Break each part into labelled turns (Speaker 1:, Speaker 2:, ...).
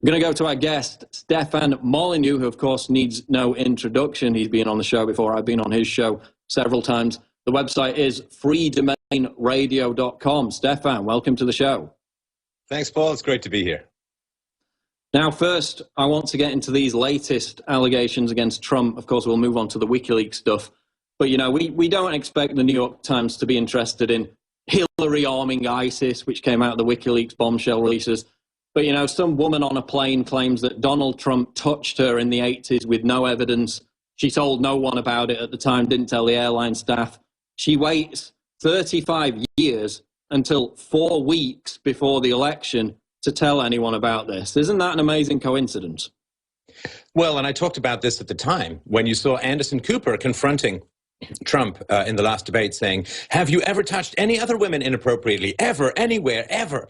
Speaker 1: We're going to go to our guest, Stephan Molyneux, who, of course, needs no introduction. He's been on the show before. I've been on his show several times. The website is freedomainradio.com. Stephan, welcome to the show.
Speaker 2: Thanks, Paul. It's great to be here.
Speaker 1: Now, first, I want to get into these latest allegations against Trump. Of course, we'll move on to the WikiLeaks stuff. But, you know, we don't expect the New York Times to be interested in Hillary arming ISIS, which came out of the WikiLeaks bombshell releases. But, you know, some woman on a plane claims that Donald Trump touched her in the 80s with no evidence. She told no one about it at the time, didn't tell the airline staff. She waits 35 years until 4 weeks before the election to tell anyone about this. Isn't that an amazing coincidence?
Speaker 2: Well, and I talked about this at the time when you saw Anderson Cooper confronting Trump in the last debate saying, have you ever touched any other women inappropriately, ever, anywhere, ever?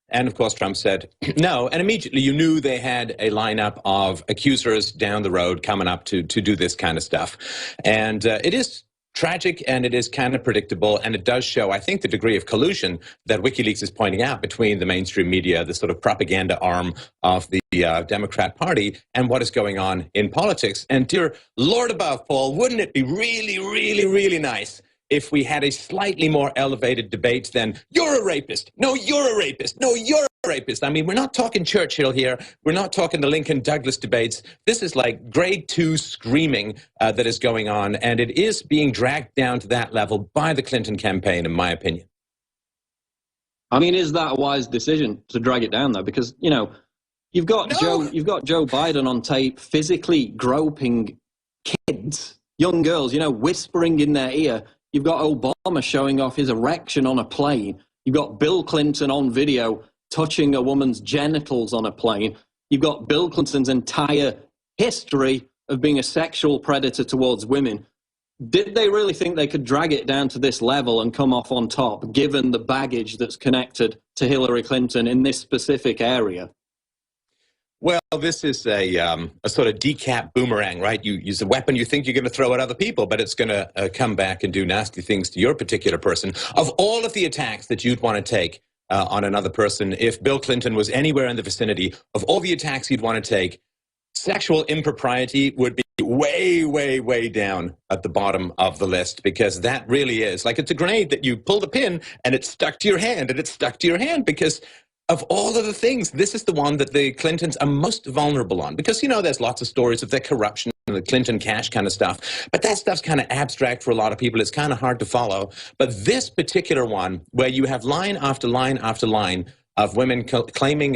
Speaker 2: And, of course, Trump said no. And immediately you knew they had a lineup of accusers down the road coming up to do this kind of stuff. And it is tragic, and it is kind of predictable, and it does show, I think, the degree of collusion that WikiLeaks is pointing out between the mainstream media, the sort of propaganda arm of the Democrat Party, and what is going on in politics. And dear Lord above, Paul, wouldn't it be really, really, really nice if we had a slightly more elevated debate than, you're a rapist, no, you're a rapist, no, you're a rapist. I mean, we're not talking Churchill here. We're not talking the Lincoln-Douglas debates. This is like grade 2 screaming that is going on, and it is being dragged down to that level by the Clinton campaign, in my opinion.
Speaker 1: I mean, is that a wise decision to drag it down, though? Because, you know, you've got Joe Biden on tape physically groping kids, young girls, you know, whispering in their ear. You've got Obama showing off his erection on a plane. You've got Bill Clinton on video touching a woman's genitals on a plane. You've got Bill Clinton's entire history of being a sexual predator towards women. Did they really think they could drag it down to this level and come off on top, given the baggage that's connected to Hillary Clinton in this specific area?
Speaker 2: Well, this is a sort of decap boomerang, right? You use a weapon you think you're going to throw at other people, but it's going to come back and do nasty things to your particular person. Of all of the attacks that you'd want to take on another person, if Bill Clinton was anywhere in the vicinity, of all the attacks you'd want to take, sexual impropriety would be way, way, way down at the bottom of the list, because that really is like, it's a grenade that you pull the pin and it's stuck to your hand, and it's stuck to your hand because of all of the things, this is the one that the Clintons are most vulnerable on. Because, you know, there's lots of stories of their corruption and the Clinton cash kind of stuff. But that stuff's kind of abstract for a lot of people. It's kind of hard to follow. But this particular one, where you have line after line after line of women claiming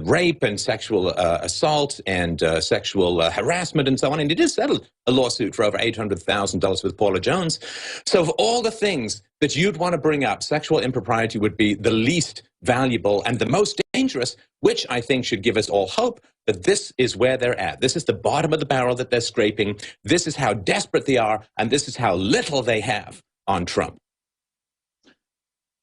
Speaker 2: rape and sexual assault and sexual harassment and so on. And it is settled a lawsuit for over $800,000 with Paula Jones. So of all the things that you'd want to bring up, sexual impropriety would be the least valuable and the most dangerous, which I think should give us all hope that this is where they're at. This is the bottom of the barrel that they're scraping. This is how desperate they are, and this is how little they have on Trump.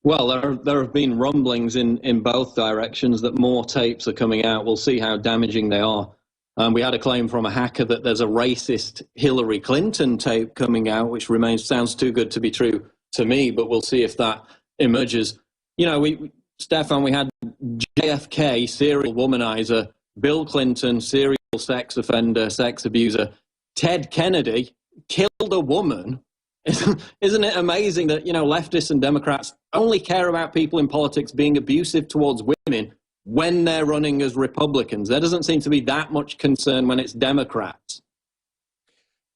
Speaker 1: Well, there have been rumblings in both directions that more tapes are coming out. We'll see how damaging they are. We had a claim from a hacker that there's a racist Hillary Clinton tape coming out, which sounds too good to be true to me, but we'll see if that emerges. You know, Stephan, we had JFK, serial womanizer, Bill Clinton, serial sex offender, sex abuser, Ted Kennedy killed a woman. Isn't it amazing that, you know, leftists and Democrats only care about people in politics being abusive towards women when they're running as Republicans? There doesn't seem to be that much concern when it's Democrats.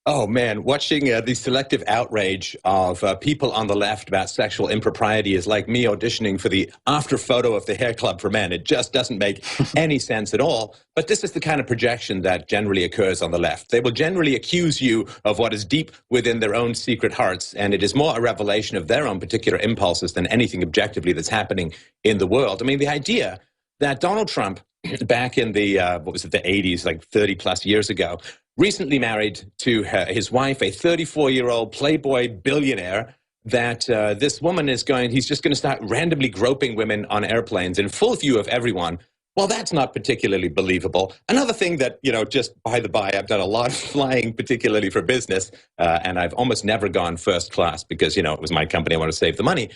Speaker 2: Oh, man, watching the selective outrage of people on the left about sexual impropriety is like me auditioning for the after photo of the Hair Club for Men. It just doesn't make any sense at all. But this is the kind of projection that generally occurs on the left. They will generally accuse you of what is deep within their own secret hearts, and it is more a revelation of their own particular impulses than anything objectively that's happening in the world. I mean, the idea that Donald Trump, back in the, the 80s, like 30 plus years ago, recently married to his wife, a 34-year-old Playboy billionaire, that this woman he's just going to start randomly groping women on airplanes in full view of everyone. Well, that's not particularly believable. Another thing that, you know, just by the by, I've done a lot of flying, particularly for business, and I've almost never gone first class because, you know, it was my company, I want to save the money.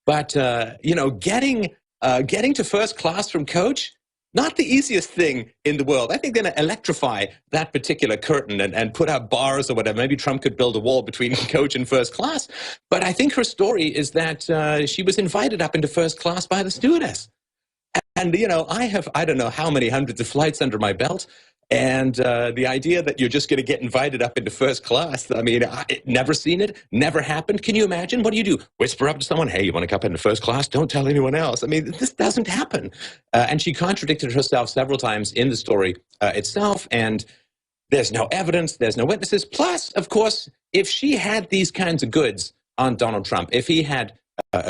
Speaker 2: But, you know, getting to first class from Coach, not the easiest thing in the world. I think they're going to electrify that particular curtain and put up bars or whatever. Maybe Trump could build a wall between coach and first class. But I think her story is that she was invited up into first class by the stewardess. And, you know, I don't know how many hundreds of flights under my belt. And the idea that you're just going to get invited up into first class, I mean, never seen it, never happened. Can you imagine? What do? Whisper up to someone, hey, you want to come up into first class? Don't tell anyone else. I mean, this doesn't happen. And she contradicted herself several times in the story itself. And there's no evidence, there's no witnesses. Plus, of course, if she had these kinds of goods on Donald Trump, if he had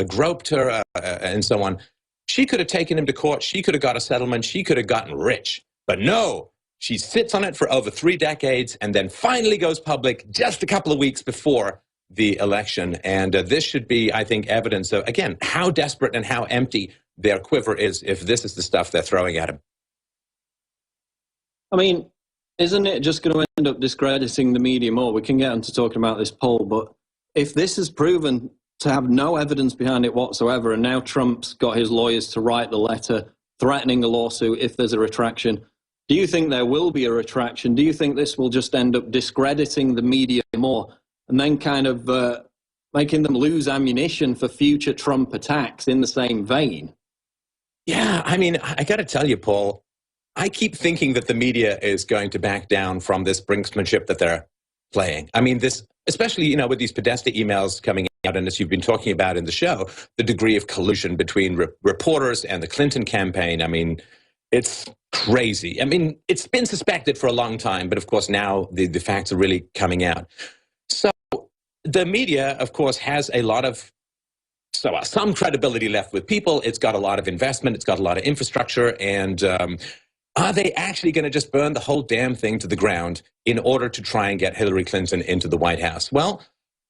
Speaker 2: groped her and so on, she could have taken him to court. She could have got a settlement. She could have gotten rich. But no. She sits on it for over 3 decades and then finally goes public just a couple of weeks before the election. And this should be, I think, evidence of, again, how desperate and how empty their quiver is if this is the stuff they're throwing at him.
Speaker 1: I mean, isn't it just going to end up discrediting the media more? We can get into talking about this poll, but if this is proven to have no evidence behind it whatsoever, and now Trump's got his lawyers to write the letter threatening a lawsuit if there's a retraction, do you think there will be a retraction? Do you think this will just end up discrediting the media more and then kind of making them lose ammunition for future Trump attacks in the same vein?
Speaker 2: Yeah, I mean, I got to tell you, Paul, I keep thinking that the media is going to back down from this brinksmanship that they're playing. I mean, this, especially, you know, with these Podesta emails coming out, and as you've been talking about in the show, the degree of collusion between reporters and the Clinton campaign. I mean, it's crazy. I mean, it's been suspected for a long time, but of course now the facts are really coming out. So the media, of course, has a lot of some credibility left with people. It's got a lot of investment. It's got a lot of infrastructure. And are they actually going to just burn the whole damn thing to the ground in order to try and get Hillary Clinton into the White House? Well,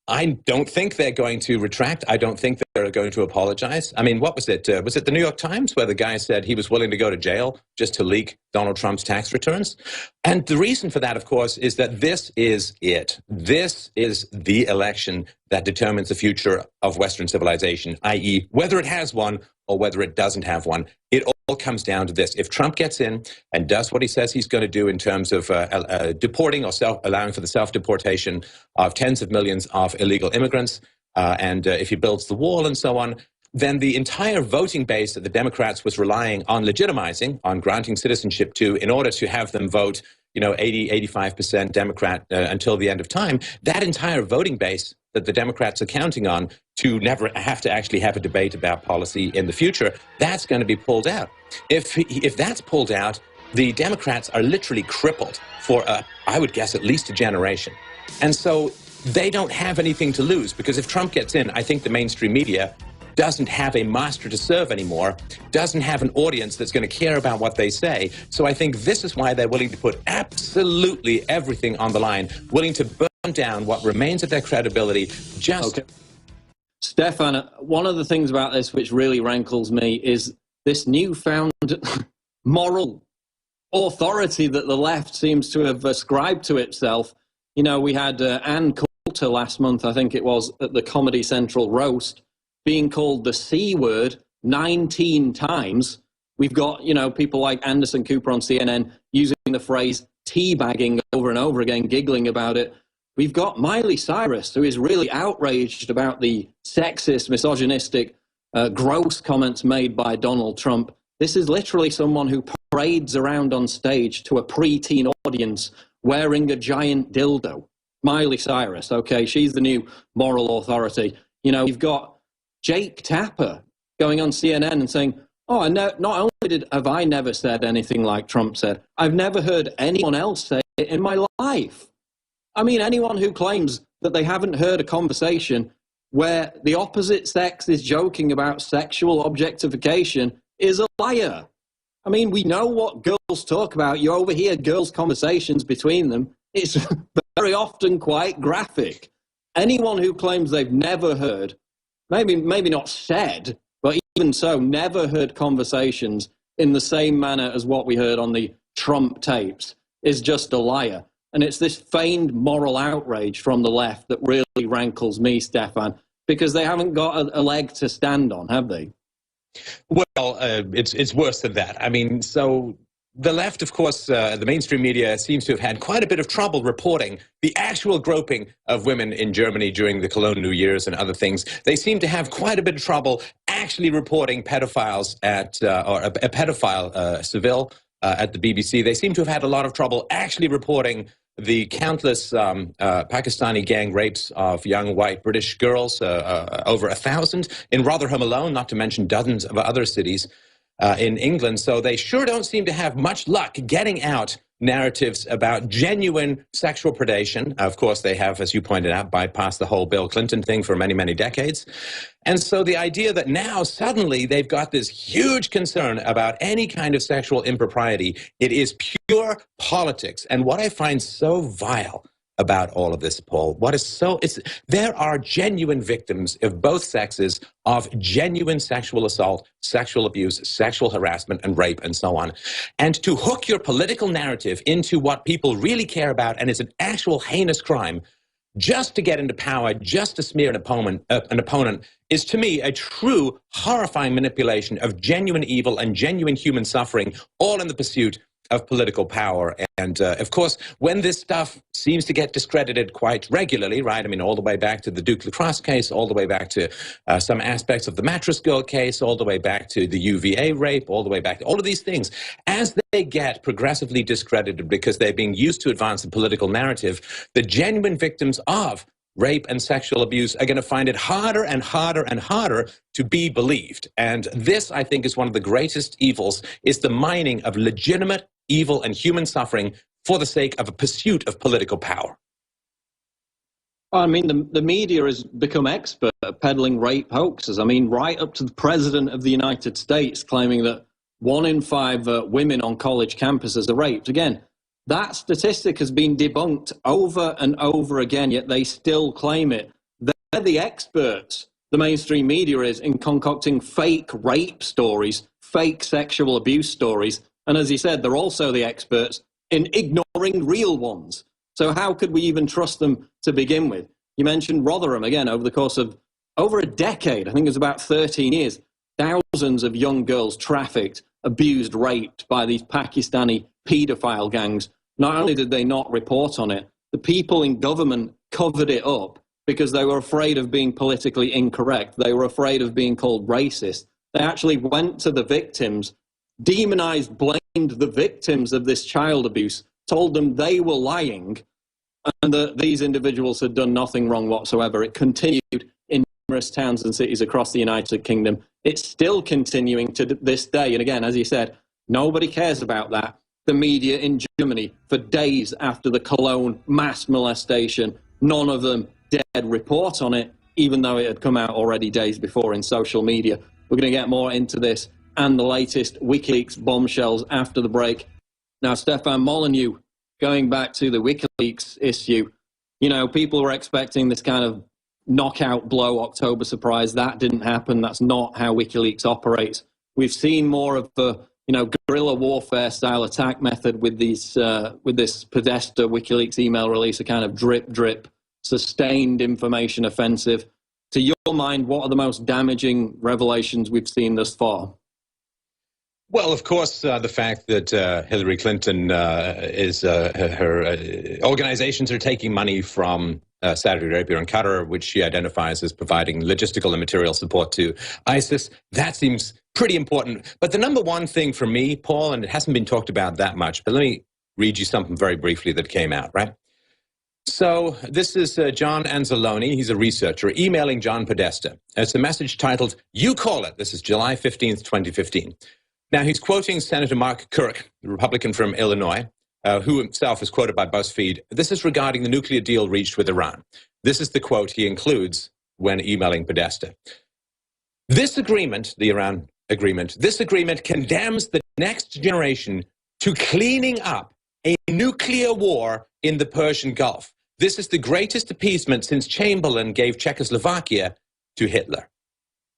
Speaker 2: I don't think they're going to retract. I don't think they're going to apologize. I mean, what was it? Was it the New York Times where the guy said he was willing to go to jail just to leak Donald Trump's tax returns? And the reason for that, of course, is that this is it. This is the election that determines the future of Western civilization, i.e., whether it has one or whether it doesn't have one. It all comes down to this. If Trump gets in and does what he says he's going to do in terms of deporting or allowing for the self-deportation of tens of millions of illegal immigrants, and if he builds the wall and so on, then the entire voting base that the Democrats was relying on legitimizing, on granting citizenship to, in order to have them vote, 80, 85% Democrat until the end of time, that entire voting base that the Democrats are counting on to never have to actually have a debate about policy in the future, that's going to be pulled out. If that's pulled out, the Democrats are literally crippled for, I would guess, at least a generation. And so they don't have anything to lose, because if Trump gets in, I think the mainstream media doesn't have a master to serve anymore, doesn't have an audience that's going to care about what they say. So I think this is why they're willing to put absolutely everything on the line, willing to burn down what remains of their credibility. Okay.
Speaker 1: Stephan, one of the things about this which really rankles me is this newfound moral authority that the left seems to have ascribed to itself. We had Ann Coulter last month, I think it was, at the Comedy Central roast, being called the C word 19 times. We've got, people like Anderson Cooper on CNN using the phrase teabagging over and over again, giggling about it. We've got Miley Cyrus, who is really outraged about the sexist, misogynistic, gross comments made by Donald Trump. This is literally someone who parades around on stage to a preteen audience wearing a giant dildo. Miley Cyrus, okay, she's the new moral authority. You've got Jake Tapper going on CNN and saying, oh, not only have I never said anything like Trump said, I've never heard anyone else say it in my life. I mean, anyone who claims that they haven't heard a conversation where the opposite sex is joking about sexual objectification is a liar. I mean, we know what girls talk about. You overhear girls' conversations between them. It's very often quite graphic. Anyone who claims they've never heard, maybe not said, but even so, never heard conversations in the same manner as what we heard on the Trump tapes is just a liar. And it's this feigned moral outrage from the left that really rankles me, Stephan, because they haven't got a leg to stand on, have they?
Speaker 2: Well, it's worse than that. I mean, so the left, of course, the mainstream media seems to have had quite a bit of trouble reporting the actual groping of women in Germany during the Cologne New Year's and other things. They seem to have quite a bit of trouble actually reporting pedophiles or a pedophile Seville at the BBC. They seem to have had a lot of trouble actually reporting the countless Pakistani gang rapes of young white British girls, over 1,000 in Rotherham alone, not to mention dozens of other cities in England. So they sure don't seem to have much luck getting out narratives about genuine sexual predation. Of course, they have, as you pointed out, bypassed the whole Bill Clinton thing for many, many decades. And so the idea that now suddenly they've got this huge concern about any kind of sexual impropriety, it is pure politics. And what I find so vile about all of this, Paul, there are genuine victims of both sexes of genuine sexual assault, sexual abuse, sexual harassment, and rape, and so on. And to hook your political narrative into what people really care about, and is an actual heinous crime, just to get into power, just to smear an opponent, is to me a true horrifying manipulation of genuine evil and genuine human suffering, all in the pursuit of political power. And of course, when this stuff seems to get discredited quite regularly, right? I mean, all the way back to the Duke Lacrosse case, all the way back to some aspects of the Mattress Girl case, all the way back to the UVA rape, all the way back to all of these things, as they get progressively discredited because they're being used to advance the political narrative, the genuine victims of rape and sexual abuse are going to find it harder and harder and harder to be believed. And this, I think, is one of the greatest evils, is the mining of legitimate evil and human suffering for the sake of a pursuit of political power.
Speaker 1: I mean, the media has become expert at peddling rape hoaxes. I mean, right up to the President of the United States claiming that 1 in 5 women on college campuses are raped. Again, that statistic has been debunked over and over again, yet they still claim it. They're the experts, the mainstream media is, in concocting fake rape stories, fake sexual abuse stories. And as he said, they're also the experts in ignoring real ones. So how could we even trust them to begin with? You mentioned Rotherham, again, over the course of over a decade, I think it was about 13 years, thousands of young girls trafficked, abused, raped by these Pakistani paedophile gangs. Not only did they not report on it, the people in government covered it up because they were afraid of being politically incorrect. They were afraid of being called racist. They actually went to the victims, demonized, blamed the victims of this child abuse, told them they were lying, and that these individuals had done nothing wrong whatsoever. It continued in numerous towns and cities across the United Kingdom. It's still continuing to this day. And again, as you said, nobody cares about that. The media in Germany, for days after the Cologne mass molestation, none of them dared report on it, even though it had come out already days before in social media. We're going to get more into this and the latest WikiLeaks bombshells after the break. Now, Stephan Molyneux, going back to the WikiLeaks issue, you know, people were expecting this kind of knockout blow October surprise. That didn't happen. That's not how WikiLeaks operates. We've seen more of the, guerrilla warfare style attack method with these, with this Podesta WikiLeaks email release, a kind of drip, sustained information offensive. To your mind, what are the most damaging revelations we've seen thus far?
Speaker 2: Well, of course, the fact that Hillary Clinton her organizations are taking money from Saudi Arabia and Qatar, which she identifies as providing logistical and material support to ISIS, that seems pretty important. But the number one thing for me, Paul, and it hasn't been talked about that much, but let me read you something very briefly that came out, right? So this is John Anzalone. He's a researcher emailing John Podesta. It's a message titled, "You Call It." This is July 15th, 2015. Now, he's quoting Senator Mark Kirk, the Republican from Illinois, who himself is quoted by BuzzFeed. This is regarding the nuclear deal reached with Iran. This is the quote he includes when emailing Podesta. "This agreement," the Iran agreement, "this agreement condemns the next generation to cleaning up a nuclear war in the Persian Gulf. This is the greatest appeasement since Chamberlain gave Czechoslovakia to Hitler."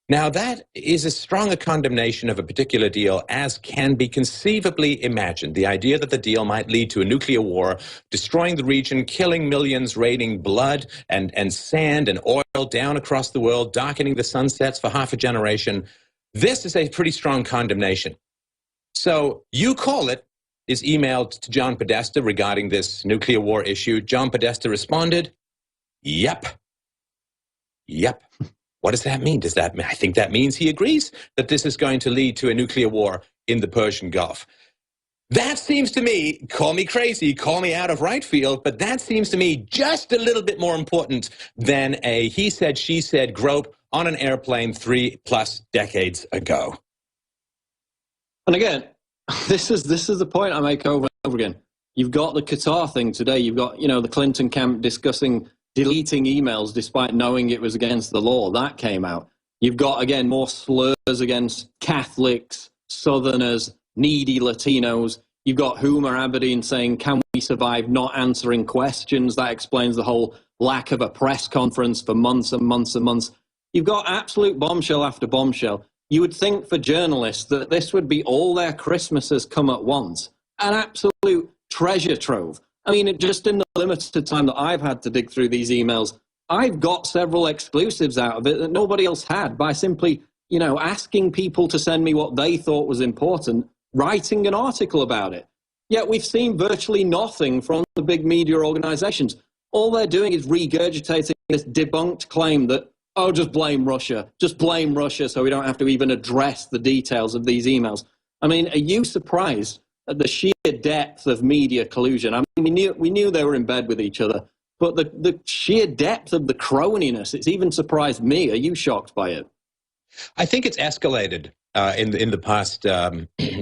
Speaker 2: Now, that is as strong a condemnation of a particular deal as can be conceivably imagined. The idea that the deal might lead to a nuclear war, destroying the region, killing millions, raining blood and sand and oil down across the world, darkening the sunsets for half a generation. This is a pretty strong condemnation. So you call it is emailed to John Podesta regarding this nuclear war issue. John Podesta responded, yep. Yep. What does that mean? I think that means he agrees that this is going to lead to a nuclear war in the Persian Gulf. That seems to me, call me crazy, call me out of right field, but that seems to me just a little bit more important than a he said, she said grope on an airplane 3+ decades ago.
Speaker 1: And again, this is the point I make over and over again. You've got the Qatar thing today. You've got, the Clinton camp discussing deleting emails despite knowing it was against the law. That came out. You've got, again, more slurs against Catholics, Southerners, needy Latinos. You've got Huma Abedin saying, can we survive not answering questions? That explains the whole lack of a press conference for months and months and months. You've got absolute bombshell after bombshell. You would think for journalists that this would be all their Christmases come at once. An absolute treasure trove. I mean, just in the limited time that I've had to dig through these emails, I've got several exclusives out of it that nobody else had by simply, asking people to send me what they thought was important, writing an article about it. Yet we've seen virtually nothing from the big media organizations. All they're doing is regurgitating this debunked claim that, oh, just blame Russia so we don't have to even address the details of these emails. I mean, are you surprised at the sheer depth of media collusion? I mean, we knew they were in bed with each other, but the sheer depth of the croniness, it's even surprised me. Are you shocked by it?
Speaker 2: I think it's escalated in the past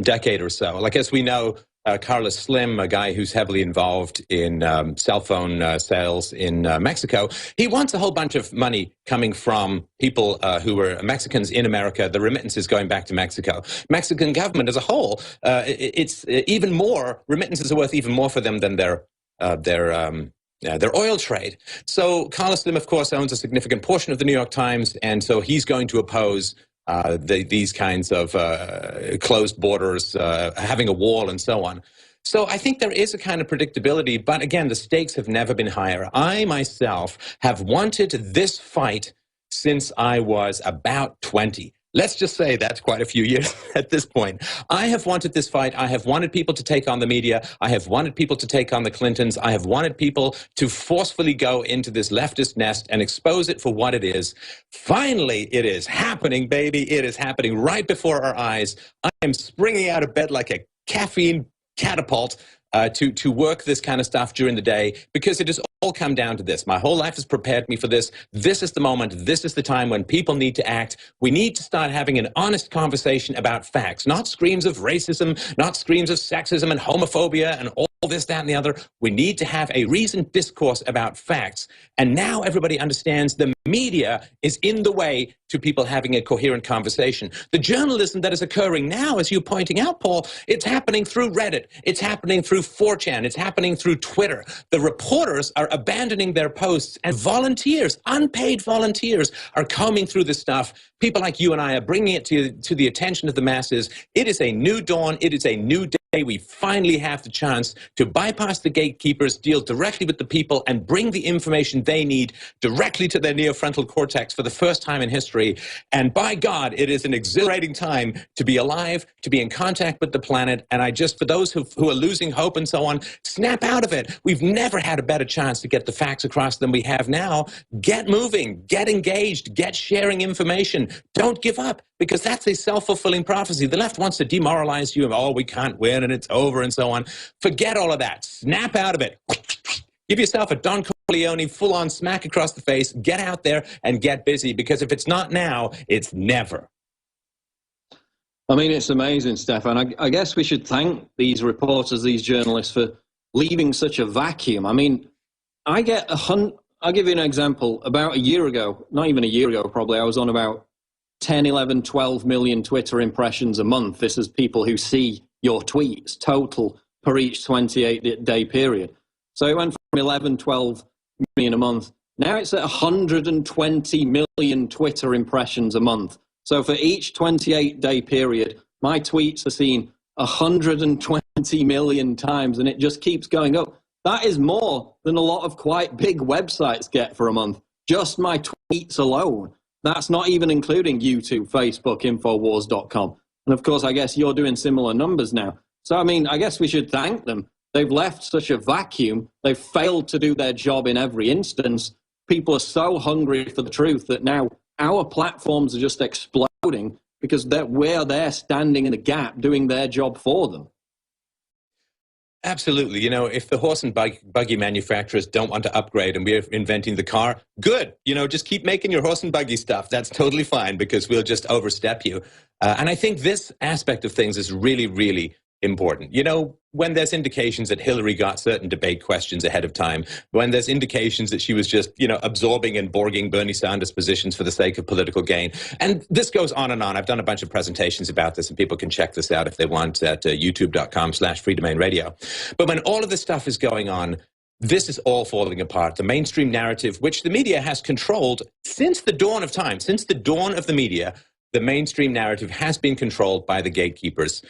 Speaker 2: decade or so. Like, as we know, Carlos Slim, a guy who's heavily involved in cell phone sales in Mexico, he wants a whole bunch of money coming from people who were Mexicans in America, the remittances going back to Mexico. Mexican government as a whole, it's even more, remittances are worth even more for them than their oil trade. So Carlos Slim, of course, owns a significant portion of the New York Times, and so he's going to oppose these kinds of closed borders, having a wall and so on. So I think there is a kind of predictability, but again, the stakes have never been higher. I myself have wanted this fight since I was about 20. Let's just say that's quite a few years at this point. I have wanted this fight. I have wanted people to take on the media. I have wanted people to take on the Clintons. I have wanted people to forcefully go into this leftist nest and expose it for what it is. Finally, it is happening, baby. It is happening right before our eyes. I am springing out of bed like a caffeine catapult to work this kind of stuff during the day, because it has all come down to this. My whole life has prepared me for this. This is the moment. This is the time when people need to act. We need to start having an honest conversation about facts, not screams of racism, not screams of sexism and homophobia and all this, that, and the other. We need to have a reasoned discourse about facts. And now everybody understands the media is in the way to people having a coherent conversation. The journalism that is occurring now, as you're pointing out, Paul, it's happening through Reddit. It's happening through 4chan. It's happening through Twitter. The reporters are abandoning their posts, and volunteers, unpaid volunteers, are combing through this stuff. People like you and I are bringing it to the attention of the masses. It is a new dawn. It is a new day. We finally have the chance to bypass the gatekeepers, deal directly with the people, and bring the information they need directly to their neofrontal cortex for the first time in history. And by God, it is an exhilarating time to be alive, to be in contact with the planet. And I just, for those who are losing hope and so on, snap out of it. We've never had a better chance to get the facts across than we have now. Get moving, get engaged, get sharing information. Don't give up, because that's a self-fulfilling prophecy. The left wants to demoralize you and, oh, we can't win and it's over and so on. Forget all of that. Snap out of it. Give yourself a Don Corleone full-on smack across the face. Get out there and get busy, because if it's not now, it's never.
Speaker 1: I mean, it's amazing, Stephan. I guess we should thank these reporters, these journalists, for leaving such a vacuum. I mean, I'll give you an example. About a year ago, not even a year ago probably, I was on about 10, 11, 12 million Twitter impressions a month. This is people who see your tweets total per each 28-day period. So it went from 11, 12 million a month. Now it's at 120 million Twitter impressions a month. So for each 28-day period, my tweets are seen 120 million times, and it just keeps going up. That is more than a lot of quite big websites get for a month. Just my tweets alone. That's not even including YouTube, Facebook, Infowars.com. And of course, I guess you're doing similar numbers now. So, I mean, I guess we should thank them. They've left such a vacuum. They've failed to do their job in every instance. People are so hungry for the truth that now our platforms are just exploding because we're there standing in the gap doing their job for them.
Speaker 2: Absolutely. You know, if the horse and buggy manufacturers don't want to upgrade and we're inventing the car, good. You know, just keep making your horse and buggy stuff. That's totally fine because we'll just overstep you. And I think this aspect of things is really, really important. You know, when there's indications that Hillary got certain debate questions ahead of time, when there's indications that she was just, you know, absorbing and borging Bernie Sanders positions for the sake of political gain. And this goes on and on. I've done a bunch of presentations about this, and people can check this out if they want at youtube.com/freedomainradio. But when all of this stuff is going on, this is all falling apart. The mainstream narrative, which the media has controlled since the dawn of time, since the dawn of the media, the mainstream narrative has been controlled by the gatekeepers.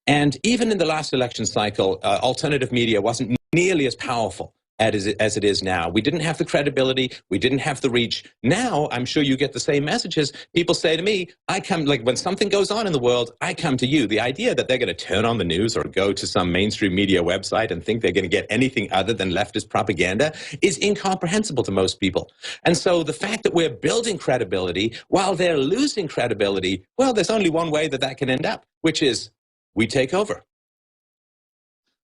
Speaker 2: And even in the last election cycle, alternative media wasn't nearly as powerful as it is now. We didn't have the credibility. We didn't have the reach. Now, I'm sure you get the same messages. People say to me, I come, like when something goes on in the world, I come to you. The idea that they're going to turn on the news or go to some mainstream media website and think they're going to get anything other than leftist propaganda is incomprehensible to most people. And so the fact that we're building credibility while they're losing credibility, well, there's only one way that can end up, which is we take over.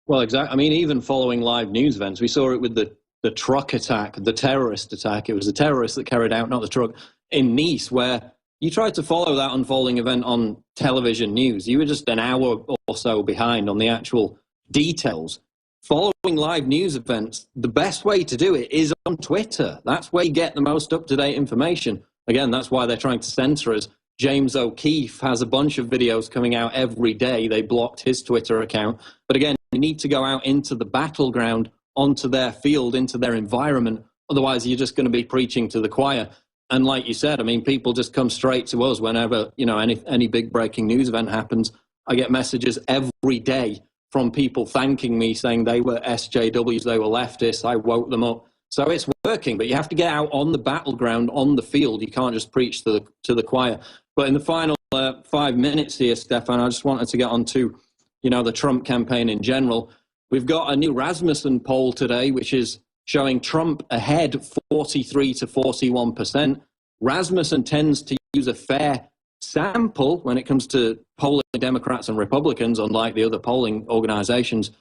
Speaker 1: Well, exactly. I mean, even following live news events, we saw it with the truck attack, the terrorist attack. It was the terrorists that carried out, not the truck, in Nice, where you tried to follow that unfolding event on television news. You were just an hour or so behind on the actual details. Following live news events, the best way to do it is on Twitter. That's where you get the most up-to-date information. Again, that's why they're trying to censor us. James O'Keefe has a bunch of videos coming out every day. They blocked his Twitter account. But again, you need to go out into the battleground, onto their field, into their environment. Otherwise, you're just going to be preaching to the choir. And like you said, I mean, people just come straight to us whenever, you know, any big breaking news event happens. I get messages every day from people thanking me, saying they were SJWs, they were leftists, I woke them up. So it's working, but you have to get out on the battleground, on the field. You can't just preach to the choir. But in the final 5 minutes here, Stephan, I just wanted to get on to, you know, the Trump campaign in general. We've got a new Rasmussen poll today, which is showing Trump ahead 43 to 41%. Rasmussen tends to use a fair sample when it comes to polling Democrats and Republicans, unlike the other polling organizations.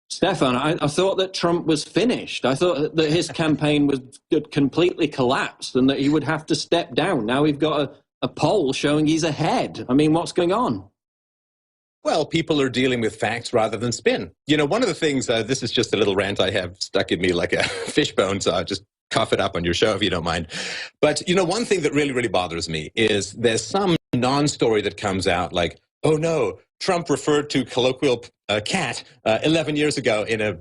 Speaker 1: Stephan, I thought that Trump was finished. I thought that his campaign had completely collapsed and that he would have to step down. Now we've got a poll showing he's ahead. I mean, what's going on?
Speaker 2: Well, people are dealing with facts rather than spin. You know, one of the things, this is just a little rant I have stuck in me like a fishbone, so I'll just cough it up on your show if you don't mind. But, you know, one thing that really, really bothers me is there's some non-story that comes out like, oh no, Trump referred to colloquial cat 11 years ago in a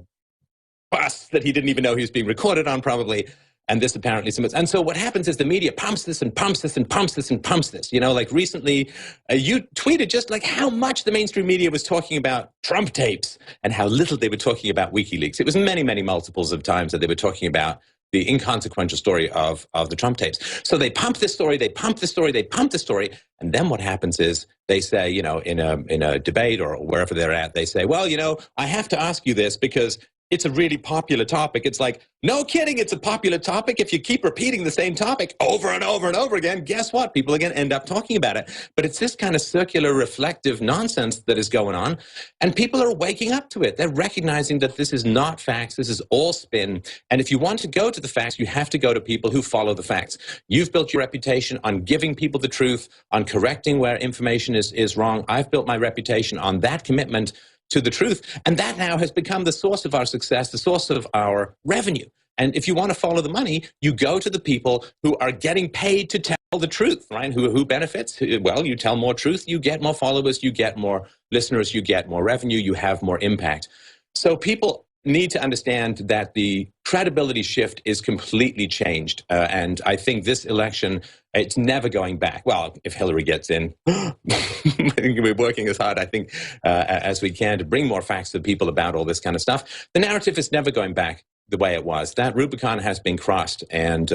Speaker 2: bus that he didn't even know he was being recorded on probably. And this apparently submits. And so what happens is the media pumps this and pumps this and pumps this and pumps this. You know, like recently you tweeted just like how much the mainstream media was talking about Trump tapes and how little they were talking about WikiLeaks. It was many, many multiples of times that they were talking about the inconsequential story of the Trump tapes. So they pump this story, they pump this story, they pump this story. And then what happens is they say, you know, in a debate or wherever they're at, they say, well, you know, I have to ask you this because it's a really popular topic. It's like, no kidding, it's a popular topic. If you keep repeating the same topic over and over and over again, guess what? People are going to end up talking about it. But it's this kind of circular reflective nonsense that is going on. And people are waking up to it. They're recognizing that this is not facts. This is all spin. And if you want to go to the facts, you have to go to people who follow the facts. You've built your reputation on giving people the truth, on correcting where information is wrong. I've built my reputation on that commitment to the truth. And that now has become the source of our success, the source of our revenue. And if you want to follow the money, you go to the people who are getting paid to tell the truth, right? Who benefits? Well, you tell more truth, you get more followers, you get more listeners, you get more revenue, you have more impact. So people need to understand that the credibility shift is completely changed. And I think this election, it's never going back. Well, if Hillary gets in, we're working as hard, I think, as we can to bring more facts to people about all this kind of stuff. The narrative is never going back the way it was. That Rubicon has been crossed. And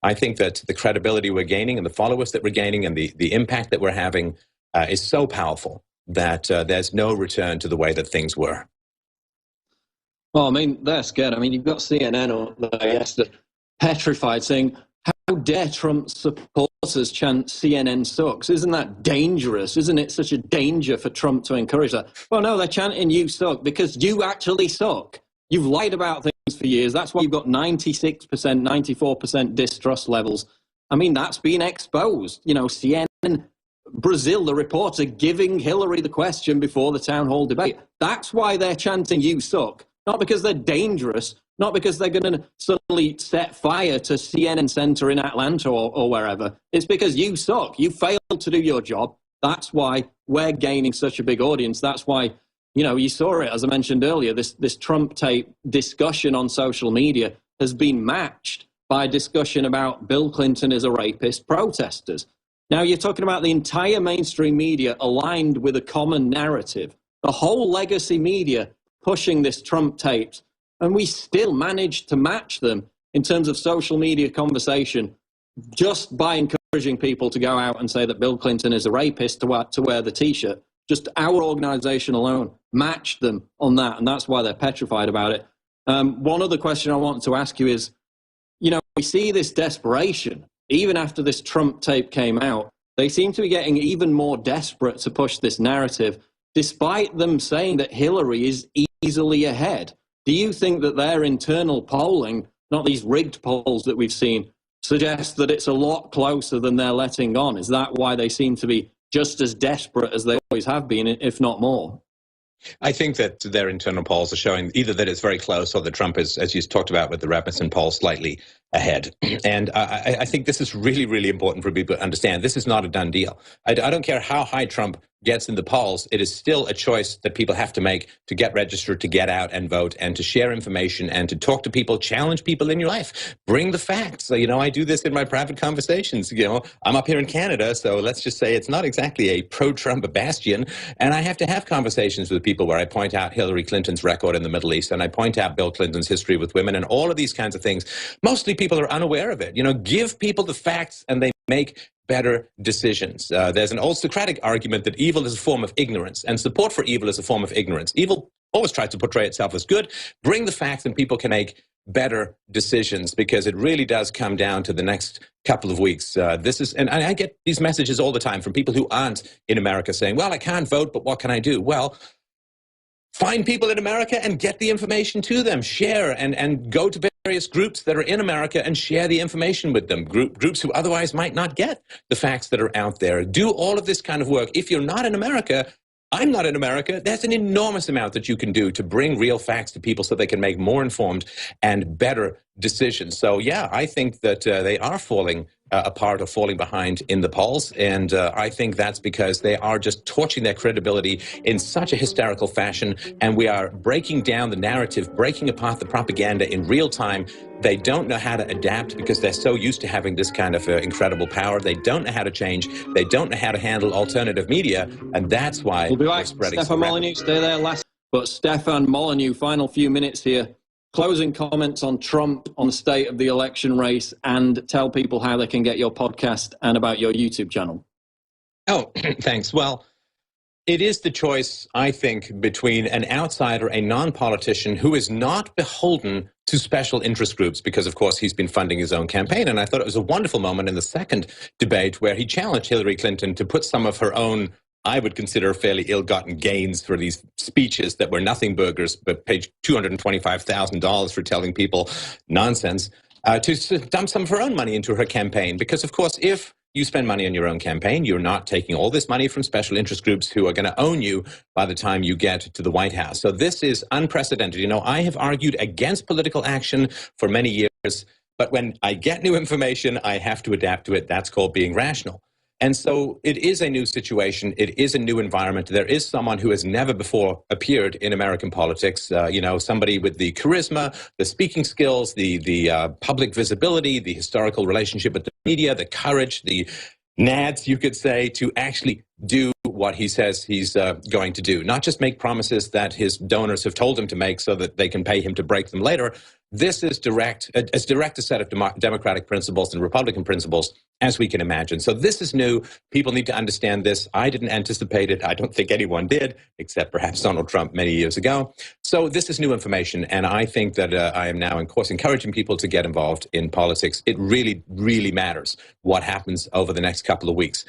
Speaker 2: I think that the credibility we're gaining and the followers that we're gaining and the impact that we're having is so powerful that there's no return to the way that things were.
Speaker 1: Well, I mean, they're scared. I mean, you've got CNN there yesterday petrified, saying, how dare Trump supporters chant CNN sucks? Isn't that dangerous? Isn't it such a danger for Trump to encourage that? Well, no, they're chanting you suck because you actually suck. You've lied about things for years. That's why you've got 96%, 94% distrust levels. I mean, that's been exposed. You know, CNN, Brazil, the reporter giving Hillary the question before the town hall debate. That's why they're chanting you suck. Not because they're dangerous, not because they're going to suddenly set fire to CNN Center in Atlanta or wherever. It's because you suck. You failed to do your job. That's why we're gaining such a big audience. That's why, you know, you saw it, as I mentioned earlier, this Trump tape discussion on social media has been matched by discussion about Bill Clinton is a rapist protesters. Now, you're talking about the entire mainstream media aligned with a common narrative. The whole legacy media pushing this Trump tapes, and we still managed to match them in terms of social media conversation just by encouraging people to go out and say that Bill Clinton is a rapist to wear the T-shirt. Just our organization alone matched them on that, and that's why they're petrified about it. One other question I want to ask you is, you know, we see this desperation. Even after this Trump tape came out, they seem to be getting even more desperate to push this narrative, despite them saying that Hillary is easily ahead. Do you think that their internal polling, not these rigged polls that we've seen, suggests that it's a lot closer than they're letting on? Is that why they seem to be just as desperate as they always have been, if not more?
Speaker 2: I think that their internal polls are showing either that it's very close or that Trump is, as you talked about with the Rasmussen poll, slightly ahead. And I think this is really, really important for people to understand. This is not a done deal. I don't care how high Trump gets in the polls. It is still a choice that people have to make to get registered, to get out and vote, and to share information, and to talk to people, challenge people in your life, bring the facts. So, you know, I do this in my private conversations. You know, I'm up here in Canada, so let's just say it's not exactly a pro-Trump bastion, and I have to have conversations with people where I point out Hillary Clinton's record in the Middle East, and I point out Bill Clinton's history with women, and all of these kinds of things. Mostly people are unaware of it. You know, give people the facts, and they make better decisions. There's an old Socratic argument that evil is a form of ignorance, and support for evil is a form of ignorance. Evil always tries to portray itself as good. Bring the facts, and people can make better decisions, because it really does come down to the next couple of weeks. And I get these messages all the time from people who aren't in America saying, well, I can't vote, but what can I do? Well, find people in America and get the information to them. Share and go to various groups that are in America and share the information with them. Groups who otherwise might not get the facts that are out there. Do all of this kind of work. If you're not in America, I'm not in America, there's an enormous amount that you can do to bring real facts to people so they can make more informed and better decisions. So, yeah, I think that they are falling apart or falling behind in the polls. And I think that's because they are just torching their credibility in such a hysterical fashion. And we are breaking down the narrative, breaking apart the propaganda in real time. They don't know how to adapt because they're so used to having this kind of incredible power. They don't know how to change. They don't know how to handle alternative media. And that's why
Speaker 1: we'll be back. Stephan Molyneux, stay there last. But Stephan Molyneux, final few minutes here. Closing comments on Trump, on the state of the election race, and tell people how they can get your podcast and about your YouTube channel.
Speaker 2: Oh, thanks. Well, it is the choice, I think, between an outsider, a non-politician who is not beholden to special interest groups because, of course, he's been funding his own campaign. And I thought it was a wonderful moment in the second debate where he challenged Hillary Clinton to put some of her own, I would consider, fairly ill-gotten gains for these speeches that were nothing burgers, but paid $225,000 for telling people nonsense, to dump some of her own money into her campaign. Because, of course, if you spend money on your own campaign, you're not taking all this money from special interest groups who are going to own you by the time you get to the White House. So this is unprecedented. You know, I have argued against political action for many years, but when I get new information, I have to adapt to it. That's called being rational. And so it is a new situation. It is a new environment. There is someone who has never before appeared in American politics. You know, somebody with the charisma, the speaking skills, the public visibility, the historical relationship with the media, the courage, the nads, you could say, to actually do what he says he's going to do. Not just make promises that his donors have told him to make so that they can pay him to break them later. this is as direct a set of democratic principles and Republican principles as we can imagine. So this is new. People need to understand this. I didn't anticipate it. I don't think anyone did, except perhaps Donald Trump many years ago. So this is new information, and I think that I am now, of course, encouraging people to get involved in politics. It really, really matters what happens over the next couple of weeks.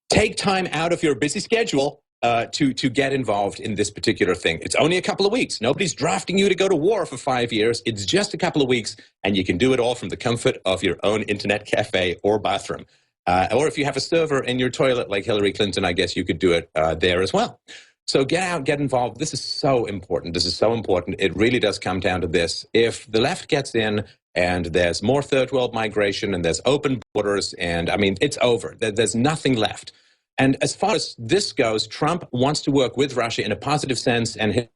Speaker 2: Take time out of your busy schedule to get involved in this particular thing. It's only a couple of weeks. Nobody's drafting you to go to war for 5 years. It's just a couple of weeks, and you can do it all from the comfort of your own internet cafe or bathroom. Or if you have a server in your toilet like Hillary Clinton, I guess you could do it there as well. So get out, get involved. This is so important. This is so important. It really does come down to this. If the left gets in and there's more third world migration and there's open borders, and I mean, it's over. There's nothing left. And as far as this goes, Trump wants to work with Russia in a positive sense. And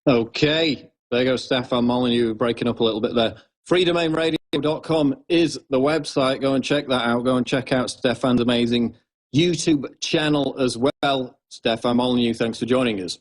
Speaker 1: okay, there goes Stephan Molyneux breaking up a little bit there. freedomainradio.com is the website. Go and check that out. Go and check out Stephan's amazing YouTube channel as well. Stephan Molyneux, thanks for joining us.